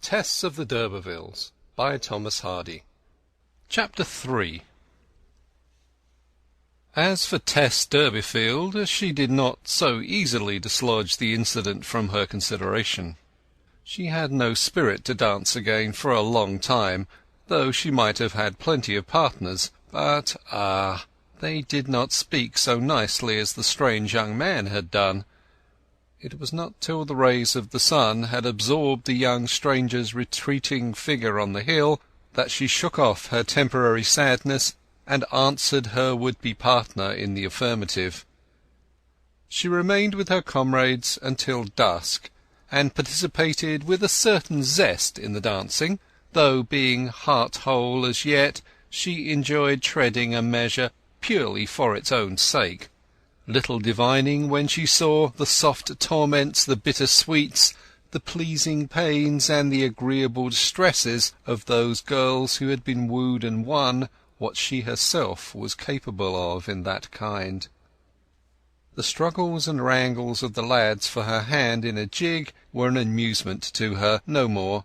Tess of the d'Urbervilles by Thomas Hardy. Chapter 3. As for Tess Durbeyfield, she did not so easily dislodge the incident from her consideration. She had no spirit to dance again for a long time, though she might have had plenty of partners, but they did not speak so nicely as the strange young man had done. It was not till the rays of the sun had absorbed the young stranger's retreating figure on the hill that she shook off her temporary sadness and answered her would-be partner in the affirmative. She remained with her comrades until dusk, and participated with a certain zest in the dancing, though, being heart-whole as yet, she enjoyed treading a measure purely for its own sake, little divining when she saw the soft torments, the bitter sweets, the pleasing pains, and the agreeable distresses of those girls who had been wooed and won what she herself was capable of in that kind. The struggles and wrangles of the lads for her hand in a jig were an amusement to her, no more,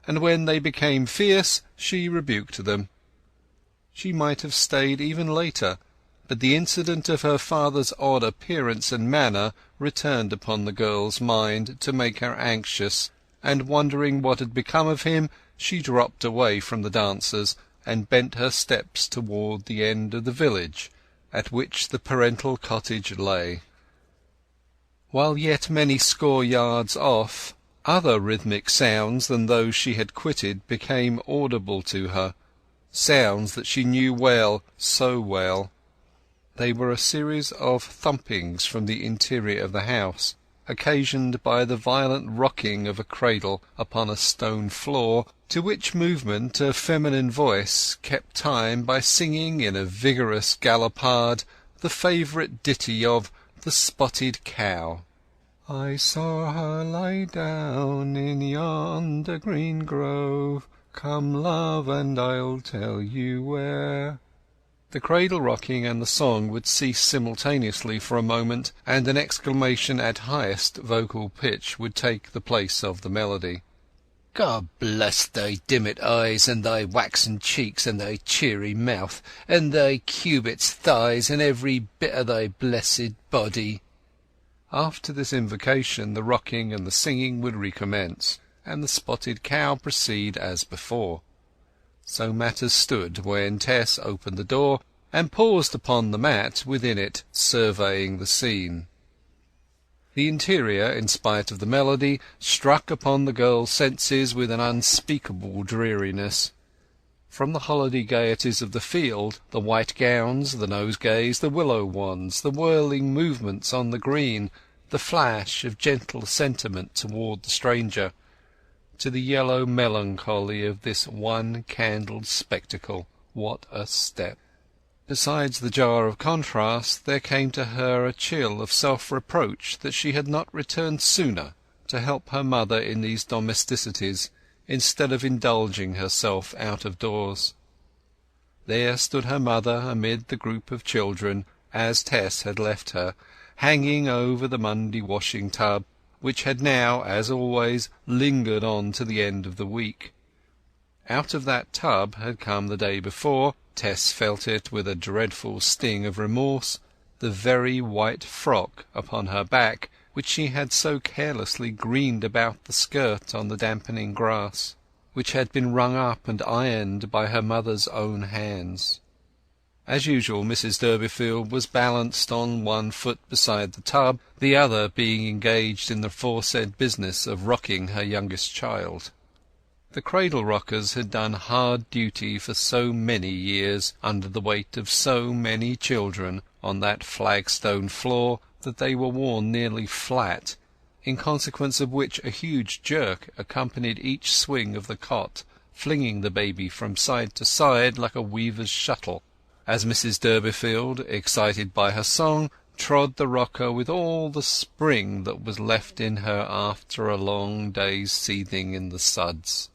and when they became fierce she rebuked them. She might have stayed even later, but the incident of her father's odd appearance and manner returned upon the girl's mind to make her anxious, and wondering what had become of him, she dropped away from the dancers and bent her steps toward the end of the village at which the parental cottage lay. While yet many score yards off, other rhythmic sounds than those she had quitted became audible to her, sounds that she knew well, so well. They were a series of thumpings from the interior of the house, occasioned by the violent rocking of a cradle upon a stone floor, to which movement a feminine voice kept time by singing in a vigorous gallopade the favourite ditty of the Spotted Cow. I saw her lie down in yonder green grove, come love and I'll tell you where. The cradle rocking and the song would cease simultaneously for a moment, and an exclamation at highest vocal pitch would take the place of the melody. God bless thy dimmet eyes, and thy waxen cheeks, and thy cheery mouth, and thy cubits thighs, and every bit of thy blessed body. After this invocation the rocking and the singing would recommence, and the Spotted Cow proceed as before. So matters stood when Tess opened the door and paused upon the mat within it, surveying the scene. The interior, in spite of the melody, struck upon the girl's senses with an unspeakable dreariness. From the holiday gaieties of the field, the white gowns, the nosegays, the willow wands, the whirling movements on the green, the flash of gentle sentiment toward the stranger, to the yellow melancholy of this one-candled spectacle, what a step! Besides the jar of contrast, there came to her a chill of self-reproach that she had not returned sooner to help her mother in these domesticities, instead of indulging herself out of doors. There stood her mother amid the group of children, as Tess had left her, hanging over the Monday washing tub, which had now, as always, lingered on to the end of the week. Out of that tub had come the day before, Tess felt it with a dreadful sting of remorse, the very white frock upon her back which she had so carelessly greened about the skirt on the dampening grass, which had been wrung up and ironed by her mother's own hands. As usual, Mrs. Durbeyfield was balanced on one foot beside the tub, the other being engaged in the aforesaid business of rocking her youngest child. The cradle-rockers had done hard duty for so many years under the weight of so many children on that flagstone floor that they were worn nearly flat, in consequence of which a huge jerk accompanied each swing of the cot, flinging the baby from side to side like a weaver's shuttle, as Mrs. Durbeyfield, excited by her song, trod the rocker with all the spring that was left in her after a long day's seething in the suds.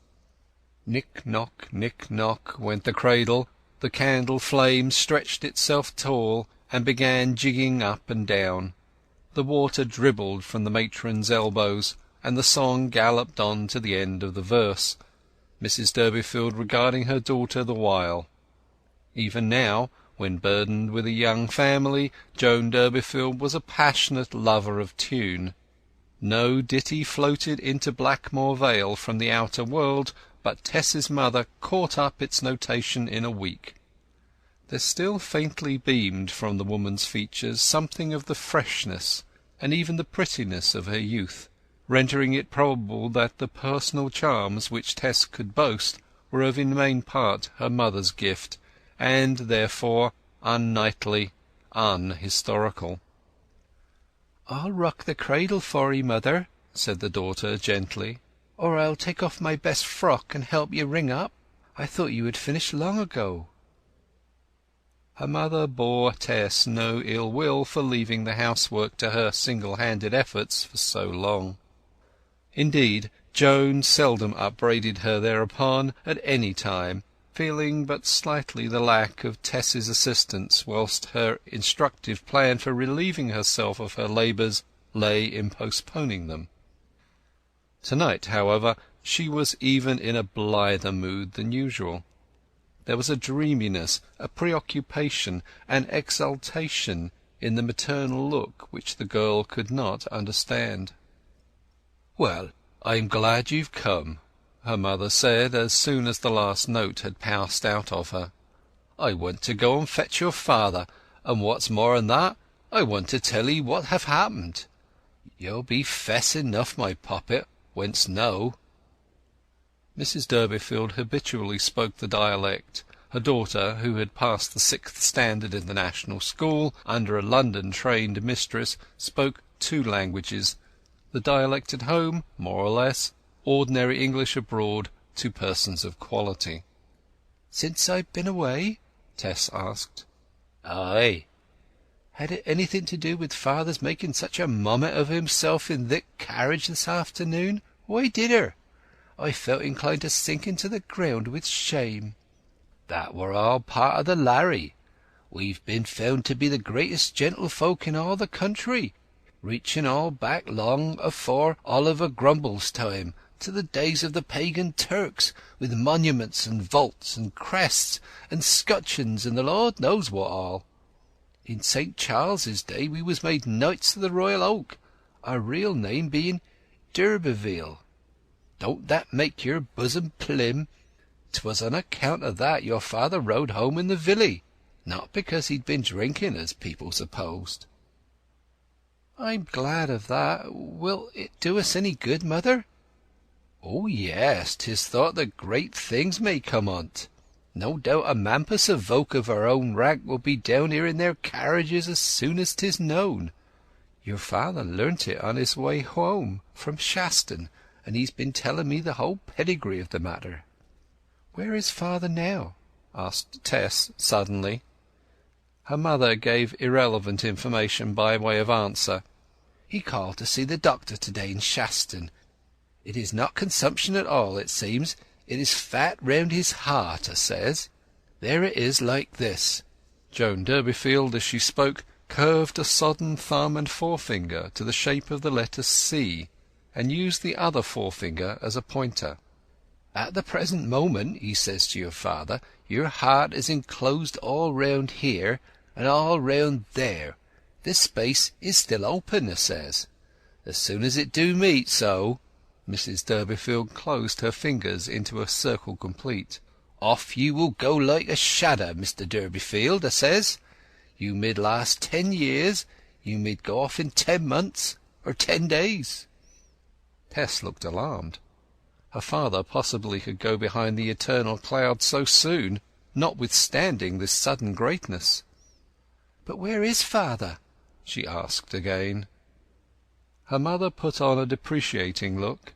Nick-knock, nick-knock went the cradle, the candle flame stretched itself tall and began jigging up and down. The water dribbled from the matron's elbows, and the song galloped on to the end of the verse, Mrs. Durbeyfield regarding her daughter the while. Even now, when burdened with a young family, Joan Durbeyfield was a passionate lover of tune. No ditty floated into Blackmoor Vale from the outer world but Tess's mother caught up its notation in a week. There still faintly beamed from the woman's features something of the freshness and even the prettiness of her youth, rendering it probable that the personal charms which Tess could boast were of in main part her mother's gift, and therefore unknightly, unhistorical. "I'll rock the cradle for 'ee, mother," said the daughter gently, "or I'll take off my best frock and help you ring up. I thought you had finished long ago." Her mother bore Tess no ill will for leaving the housework to her single-handed efforts for so long. Indeed, Joan seldom upbraided her thereupon at any time, feeling but slightly the lack of Tess's assistance, whilst her instructive plan for relieving herself of her labours lay in postponing them. To-night, however, she was even in a blither mood than usual. There was a dreaminess, a preoccupation, an exaltation in the maternal look which the girl could not understand. "Well, I'm glad you've come," her mother said, as soon as the last note had passed out of her. "I want to go and fetch your father, and what's more'n that, I want to tell 'ee what have happened. You'll be fess enough, my poppet, when's know." Mrs. Durbeyfield habitually spoke the dialect. Her daughter, who had passed the 6th standard in the National School under a London-trained mistress, spoke 2 languages, the dialect at home, more or less, ordinary English abroad to persons of quality. "Since I've been away?" Tess asked. "Aye." "Had it anything to do with father's making such a mommet of himself in the carriage this afternoon? Why did her? I felt inclined to sink into the ground with shame." "That were all part of the larry. We've been found to be the greatest gentlefolk in all the country, reaching all back long afore Oliver Grumble's time, to the days of the pagan Turks, with monuments and vaults and crests and scutcheons and the Lord knows what all. In St. Charles's day we was made Knights of the Royal Oak, our real name being d'Urberville. Don't that make your bosom plim? 'Twas on account of that your father rode home in the Villy, not because he'd been drinking, as people supposed." "I'm glad of that. Will it do us any good, mother?" "Oh yes, 'tis thought that great things may come on't. No doubt a mampus of folk of our own rank will be down here in their carriages as soon as 'tis known. Your father learnt it on his way home from Shaston, and he's been telling me the whole pedigree of the matter." "Where is father now?" asked Tess suddenly. Her mother gave irrelevant information by way of answer. "He called to see the doctor to-day in Shaston. It is not consumption at all, it seems. It is fat round his heart, 'a says. There it is, like this." Joan Durbeyfield, as she spoke, curved a sodden thumb and forefinger to the shape of the letter C, and used the other forefinger as a pointer. "At the present moment," he says to your father, "your heart is enclosed all round here and all round there. This space is still open, 'a says. As soon as it do meet so," Mrs. Durbeyfield closed her fingers into a circle complete, "off you will go like a shadder, Mr. Durbeyfield, 'a says. You mid last 10 years, you mid go off in 10 months or 10 days." Tess looked alarmed. Her father possibly could go behind the eternal cloud so soon, notwithstanding this sudden greatness. "But where is father?" she asked again. Her mother put on a depreciating look.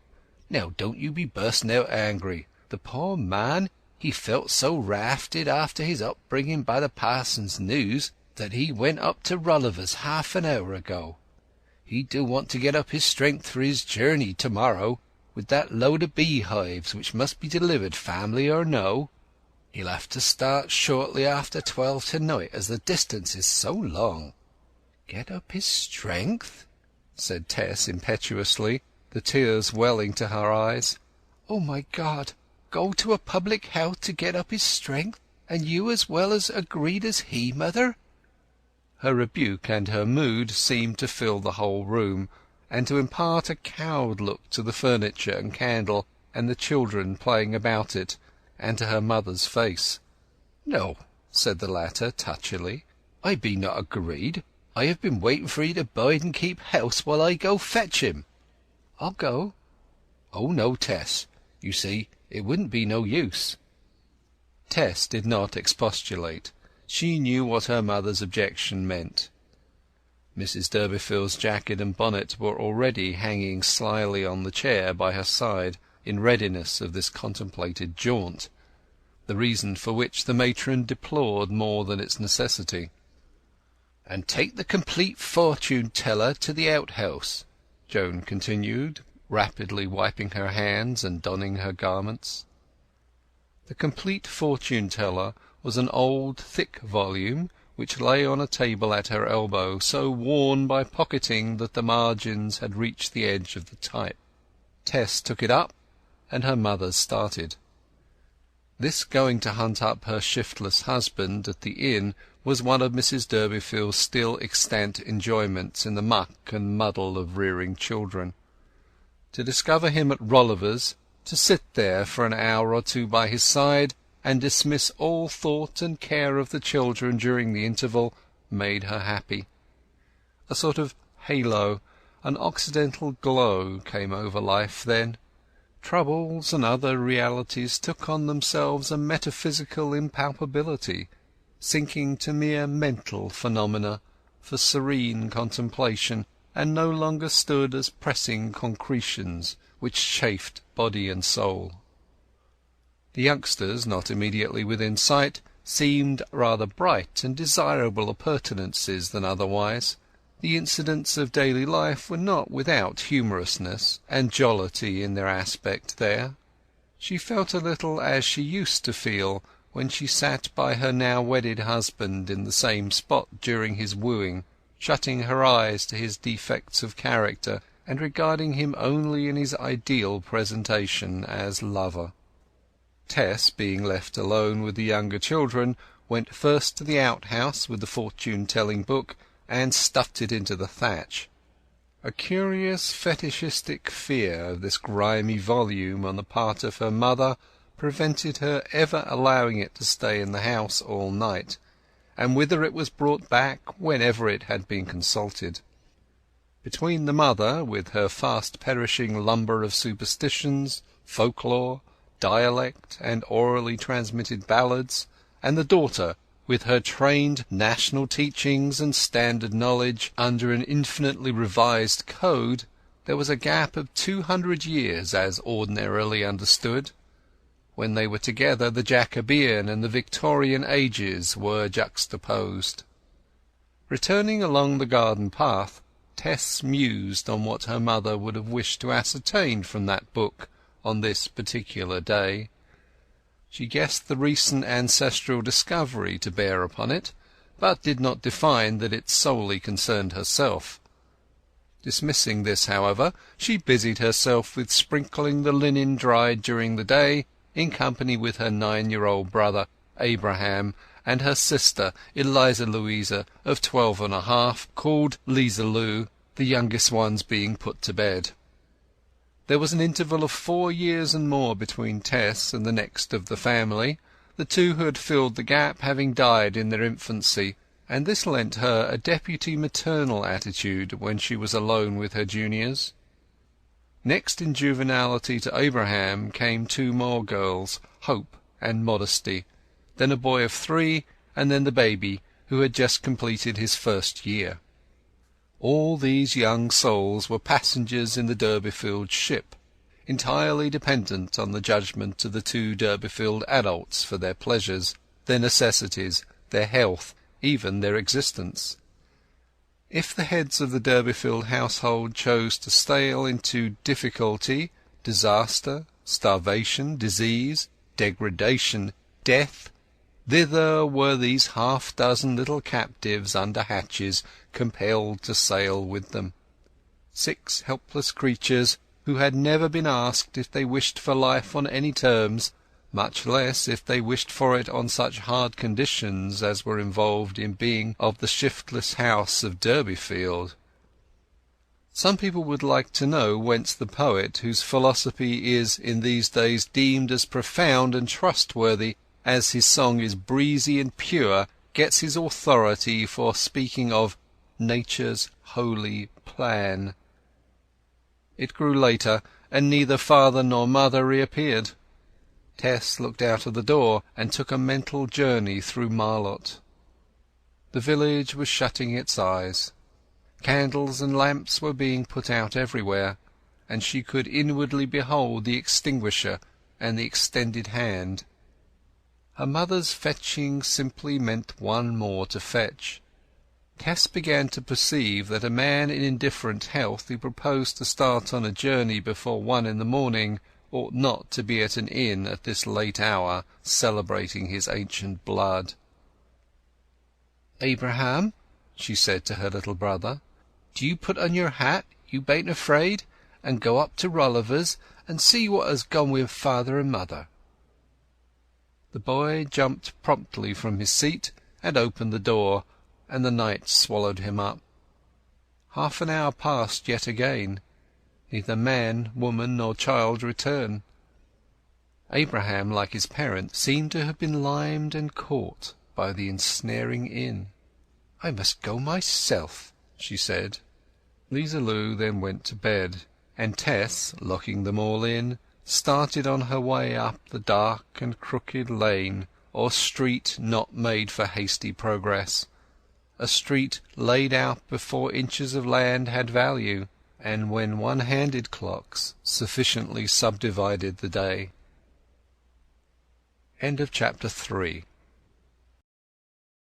"Now don't you be bursting out angry. The poor man, he felt so rafted after his upbringing by the parson's news that he went up to Rolliver's half an hour ago. He do want to get up his strength for his journey to-morrow, with that load of beehives which must be delivered, family or no. He'll have to start shortly after 12 to-night, as the distance is so long." "Get up his strength?" said Tess impetuously. the tears welling to her eyes. "Oh, my God! Go to a public house to get up his strength, and you as well as agreed as he, mother!" Her rebuke and her mood seemed to fill the whole room, and to impart a cowed look to the furniture and candle, and the children playing about it, and to her mother's face. "No," said the latter touchily. "I be not agreed. I have been waiting for 'ee to bide and keep house while I go fetch him." "I'll go." "Oh no, Tess. You see, it wouldn't be no use." Tess did not expostulate. She knew what her mother's objection meant. Mrs Durbeyfield's jacket and bonnet were already hanging slyly on the chair by her side, in readiness of this contemplated jaunt, the reason for which the matron deplored more than its necessity. "And take the complete fortune teller to the outhouse," Joan continued, rapidly wiping her hands and donning her garments. The complete fortune teller was an old thick volume which lay on a table at her elbow, so worn by pocketing that the margins had reached the edge of the type. Tess took it up, and her mother started. This going to hunt up her shiftless husband at the inn was one of Mrs Durbeyfield's still extant enjoyments in the muck and muddle of rearing children. To discover him at Rolliver's, to sit there for an hour or two by his side, and dismiss all thought and care of the children during the interval, made her happy. A sort of halo, an occidental glow, came over life then. Troubles and other realities took on themselves a metaphysical impalpability, sinking to mere mental phenomena for serene contemplation, and no longer stood as pressing concretions which chafed body and soul. The youngsters, not immediately within sight, seemed rather bright and desirable appurtenances than otherwise. The incidents of daily life were not without humorousness and jollity in their aspect there. She felt a little as she used to feel when she sat by her now wedded husband in the same spot during his wooing, shutting her eyes to his defects of character and regarding him only in his ideal presentation as lover. Tess, being left alone with the younger children, went first to the outhouse with the fortune-telling book, and stuffed it into the thatch. A curious fetishistic fear of this grimy volume on the part of her mother prevented her ever allowing it to stay in the house all night, and whither it was brought back whenever it had been consulted. Between the mother, with her fast-perishing lumber of superstitions, folklore, dialect, and orally transmitted ballads, and the daughter, with her trained national teachings and standard knowledge under an infinitely revised code, there was a gap of 200 years as ordinarily understood. When they were together the Jacobean and the Victorian ages were juxtaposed. Returning along the garden path, Tess mused on what her mother would have wished to ascertain from that book on this particular day. She guessed the recent ancestral discovery to bear upon it, but did not divine that it solely concerned herself. Dismissing this, however, she busied herself with sprinkling the linen dried during the day, in company with her 9-year-old brother Abraham and her sister Eliza Louisa of 12½ called Liza Lou, the youngest ones being put to bed. There was an interval of 4 years and more between Tess and the next of the family, the two who had filled the gap having died in their infancy, and this lent her a deputy maternal attitude when she was alone with her juniors. Next in juvenility to Abraham came 2 more girls, Hope and Modesty, then a boy of 3, and then the baby, who had just completed his 1st year. All these young souls were passengers in the Durbeyfield ship, entirely dependent on the judgment of the 2 Durbeyfield adults for their pleasures, their necessities, their health, even their existence. If the heads of the Durbeyfield household chose to sail into difficulty, disaster, starvation, disease, degradation, death, thither were these half-dozen little captives under hatches compelled to sail with them. 6 helpless creatures who had never been asked if they wished for life on any terms, much less if they wished for it on such hard conditions as were involved in being of the shiftless house of Durbeyfield. Some people would like to know whence the poet, whose philosophy is in these days deemed as profound and trustworthy as his song is breezy and pure, gets his authority for speaking of nature's holy plan. It grew later, and neither father nor mother reappeared. Tess looked out of the door and took a mental journey through Marlott. The village was shutting its eyes. Candles and lamps were being put out everywhere, and she could inwardly behold the extinguisher and the extended hand. Her mother's fetching simply meant one more to fetch. Tess began to perceive that a man in indifferent health who proposed to start on a journey before 1 in the morning ought not to be at an inn at this late hour celebrating his ancient blood. "Abraham," she said to her little brother, "do you put on your hat, you bain't afraid, and go up to Rolliver's and see what has gone with father and mother." The boy jumped promptly from his seat and opened the door, and the night swallowed him up. Half an hour passed yet again. Neither man, woman, nor child returned. Abraham, like his parents, seemed to have been limed and caught by the ensnaring inn. "I must go myself," she said. 'Liza Lu then went to bed, and Tess, locking them all in, started on her way up the dark and crooked lane or street not made for hasty progress, a street laid out before inches of land had value, and when one-handed clocks sufficiently subdivided the day. Chapter 3